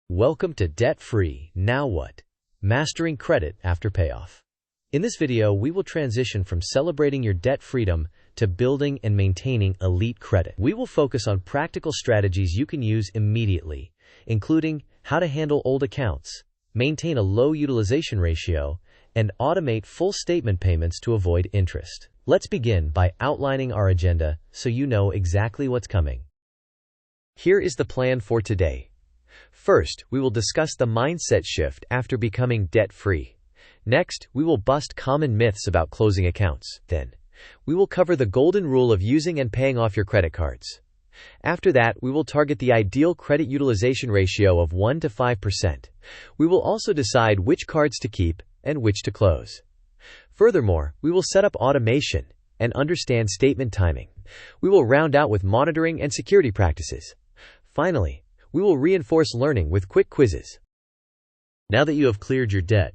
Welcome to Debt Free, Now What? Mastering Credit After Payoff. In this video, we will transition from celebrating your debt freedom to building and maintaining elite credit. We will focus on practical strategies you can use immediately, including how to handle old accounts, maintain a low utilization ratio, and automate full statement payments to avoid interest. Let's begin by outlining our agenda so you know exactly what's coming. Here is the plan for today. First, we will discuss the mindset shift after becoming debt-free. Next, we will bust common myths about closing accounts. Then, we will cover the golden rule of using and paying off your credit cards. After that, we will target the ideal credit utilization ratio of 1 to 5%. We will also decide which cards to keep and which to close. Furthermore, we will set up automation and understand statement timing. We will round out with monitoring and security practices. Finally, we will reinforce learning with quick quizzes. Now that you have cleared your debt,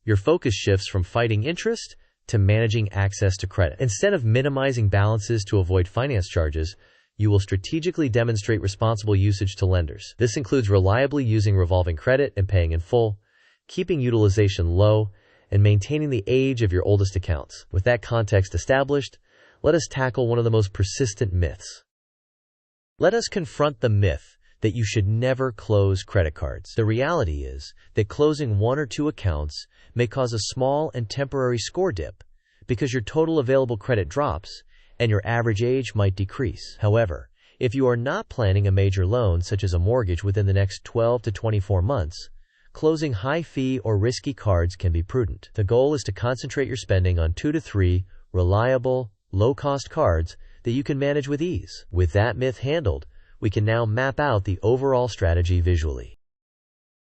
your focus shifts from fighting interest to managing access to credit. Instead of minimizing balances to avoid finance charges, you will strategically demonstrate responsible usage to lenders. This includes reliably using revolving credit and paying in full, keeping utilization low, and maintaining the age of your oldest accounts. With that context established, let us tackle one of the most persistent myths. Let us confront the myth that you should never close credit cards. The reality is that closing one or two accounts may cause a small and temporary score dip because your total available credit drops and your average age might decrease. However, if you are not planning a major loan such as a mortgage within the next 12 to 24 months, closing high-fee or risky cards can be prudent. The goal is to concentrate your spending on 2 to 3 reliable, low-cost cards that you can manage with ease. With that myth handled, we can now map out the overall strategy visually.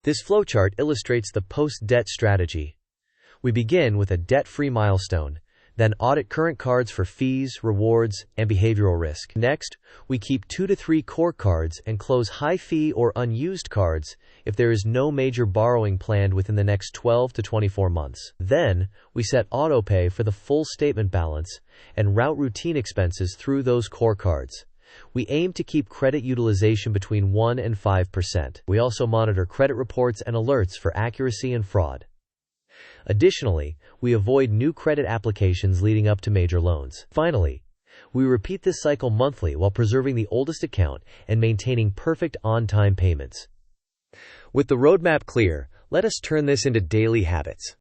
This flowchart illustrates the post-debt strategy. We begin with a debt-free milestone, then audit current cards for fees, rewards, and behavioral risk. Next, we keep 2 to 3 core cards and close high-fee or unused cards if there is no major borrowing planned within the next 12 to 24 months. Then, we set autopay for the full statement balance and route routine expenses through those core cards. We aim to keep credit utilization between 1 and 5%. We also monitor credit reports and alerts for accuracy and fraud. Additionally, we avoid new credit applications leading up to major loans. Finally, we repeat this cycle monthly while preserving the oldest account and maintaining perfect on-time payments. With the roadmap clear, let us turn this into daily habits.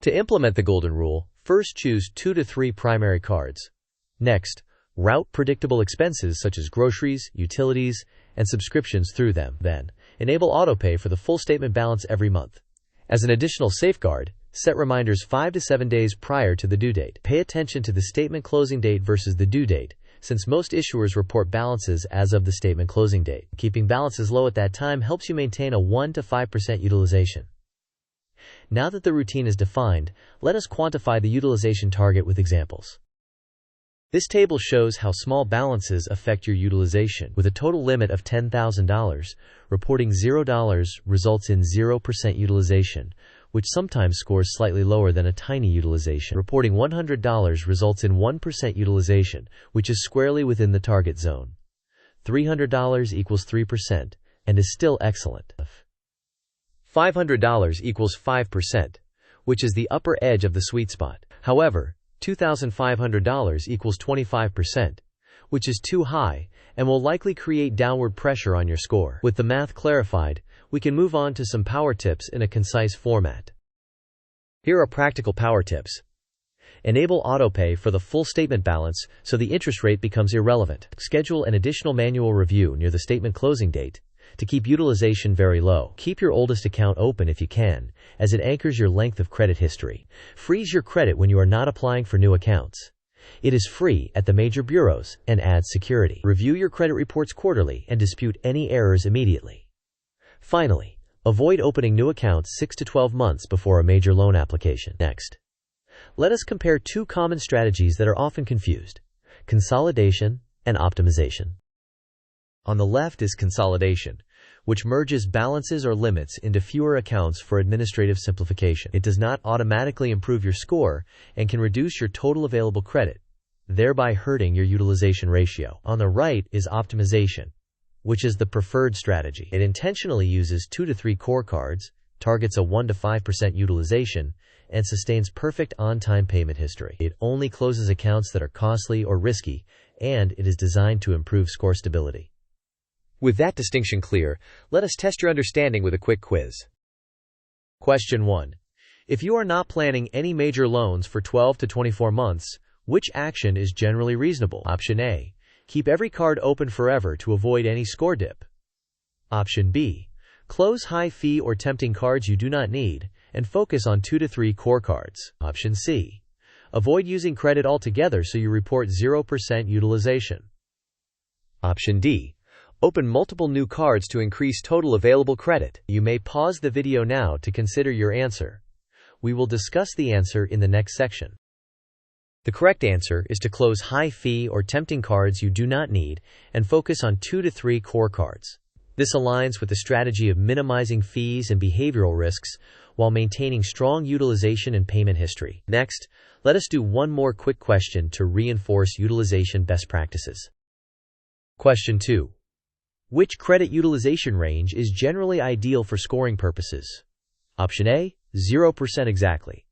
To implement the golden rule, first choose 2 to 3 primary cards. Next, route predictable expenses such as groceries, utilities, and subscriptions through them. Then, enable autopay for the full statement balance every month. As an additional safeguard, set reminders 5 to 7 days prior to the due date. Pay attention to the statement closing date versus the due date, since most issuers report balances as of the statement closing date. Keeping balances low at that time helps you maintain a 1 to 5% utilization. Now that the routine is defined, let us quantify the utilization target with examples. This table shows how small balances affect your utilization. With a total limit of $10,000, reporting $0 results in 0% utilization, which sometimes scores slightly lower than a tiny utilization. Reporting $100 results in 1% utilization, which is squarely within the target zone. $300 equals 3% and is still excellent. $500 equals 5%, which is the upper edge of the sweet spot. However, $2,500 equals 25%, which is too high and will likely create downward pressure on your score. With the math clarified, we can move on to some power tips in a concise format. Here are practical power tips. Enable autopay for the full statement balance so the interest rate becomes irrelevant. Schedule an additional manual review near the statement closing date to keep utilization very low. Keep your oldest account open if you can, as it anchors your length of credit history. Freeze your credit when you are not applying for new accounts. It is free at the major bureaus and adds security. Review your credit reports quarterly and dispute any errors immediately. Finally, avoid opening new accounts 6 to 12 months before a major loan application. Next, let us compare two common strategies that are often confused: consolidation and optimization. On the left is consolidation, which merges balances or limits into fewer accounts for administrative simplification. It does not automatically improve your score and can reduce your total available credit, thereby hurting your utilization ratio. On the right is optimization, which is the preferred strategy. It intentionally uses 2 to 3 core cards, targets a 1 to 5% utilization, and sustains perfect on-time payment history. It only closes accounts that are costly or risky, and it is designed to improve score stability. With that distinction clear, let us test your understanding with a quick quiz. Question 1. If you are not planning any major loans for 12 to 24 months, which action is generally reasonable? Option A. Keep every card open forever to avoid any score dip. Option B. Close high-fee or tempting cards you do not need, and focus on 2 to 3 core cards. Option C. Avoid using credit altogether so you report 0% utilization. Option D. Open multiple new cards to increase total available credit. You may pause the video now to consider your answer. We will discuss the answer in the next section. The correct answer is to close high-fee or tempting cards you do not need and focus on 2 to 3 core cards. This aligns with the strategy of minimizing fees and behavioral risks while maintaining strong utilization and payment history. Next, let us do one more quick question to reinforce utilization best practices. Question 2. Which credit utilization range is generally ideal for scoring purposes? Option A, 0% exactly.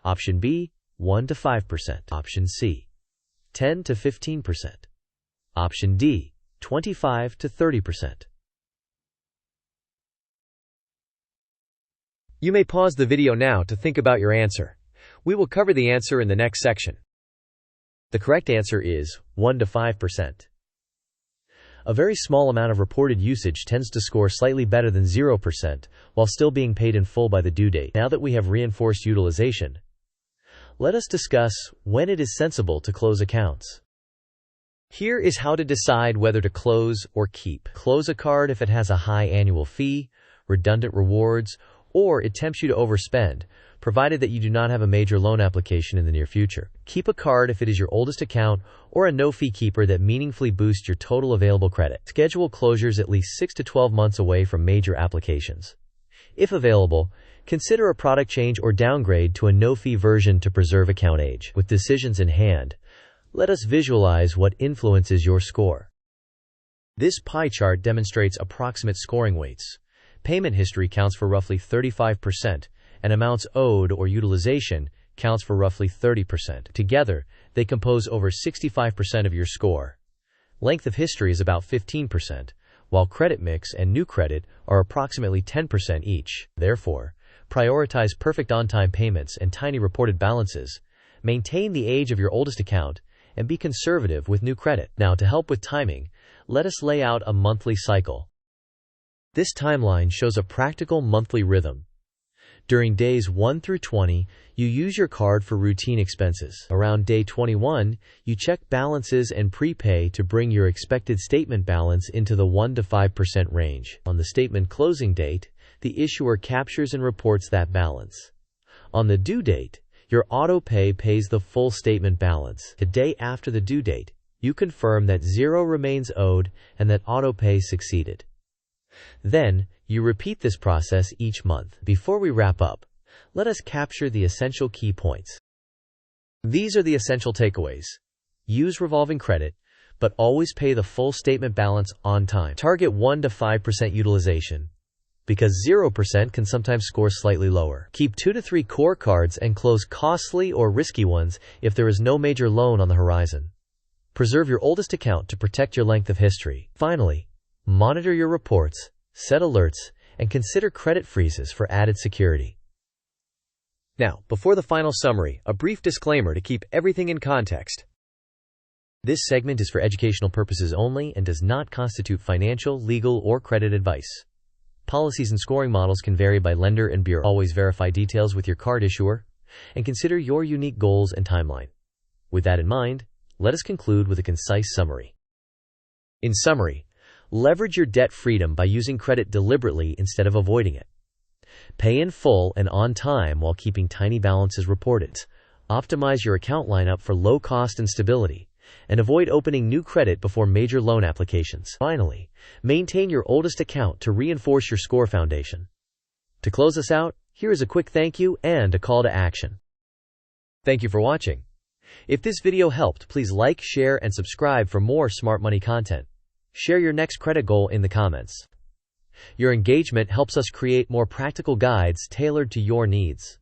Option B, 1 to 5%. Option C, 10 to 15%. Option D, 25 to 30%. You may pause the video now to think about your answer. We will cover the answer in the next section. The correct answer is 1 to 5%. A very small amount of reported usage tends to score slightly better than 0% while still being paid in full by the due date. Now that we have reinforced utilization, let us discuss when it is sensible to close accounts. Here is how to decide whether to close or keep. Close a card if it has a high annual fee, redundant rewards, or it tempts you to overspend, provided that you do not have a major loan application in the near future. Keep a card if it is your oldest account or a no-fee keeper that meaningfully boosts your total available credit. Schedule closures at least 6 to 12 months away from major applications. If available, consider a product change or downgrade to a no-fee version to preserve account age. With decisions in hand, let us visualize what influences your score. This pie chart demonstrates approximate scoring weights. Payment history counts for roughly 35%, and amounts owed or utilization counts for roughly 30%. Together, they compose over 65% of your score. Length of history is about 15%, while credit mix and new credit are approximately 10% each. Therefore, prioritize perfect on-time payments and tiny reported balances, maintain the age of your oldest account, and be conservative with new credit. Now, to help with timing, let us lay out a monthly cycle. This timeline shows a practical monthly rhythm. During days 1 through 20, you use your card for routine expenses. Around day 21, you check balances and prepay to bring your expected statement balance into the 1 to 5% range. On the statement closing date, the issuer captures and reports that balance. On the due date, your auto pay pays the full statement balance. The day after the due date, you confirm that 0 remains owed and that auto pay succeeded. Then, you repeat this process each month. Before we wrap up, let us capture the essential key points. These are the essential takeaways. Use revolving credit, but always pay the full statement balance on time. Target 1 to 5% utilization, because 0% can sometimes score slightly lower. Keep 2 to 3 core cards and close costly or risky ones if there is no major loan on the horizon. Preserve your oldest account to protect your length of history. Finally, monitor your reports, set alerts, and consider credit freezes for added security. Now, before the final summary, a brief disclaimer to keep everything in context. This segment is for educational purposes only and does not constitute financial, legal, or credit advice. Policies and scoring models can vary by lender and bureau. Always verify details with your card issuer, and consider your unique goals and timeline. With that in mind, let us conclude with a concise summary. In summary, leverage your debt freedom by using credit deliberately instead of avoiding it. Pay in full and on time while keeping tiny balances reported. Optimize your account lineup for low cost and stability, and avoid opening new credit before major loan applications. Finally, maintain your oldest account to reinforce your score foundation. To close us out, here is a quick thank you and a call to action. Thank you for watching. If this video helped, please like, share, and subscribe for more smart money content. Share your next credit goal in the comments. Your engagement helps us create more practical guides tailored to your needs.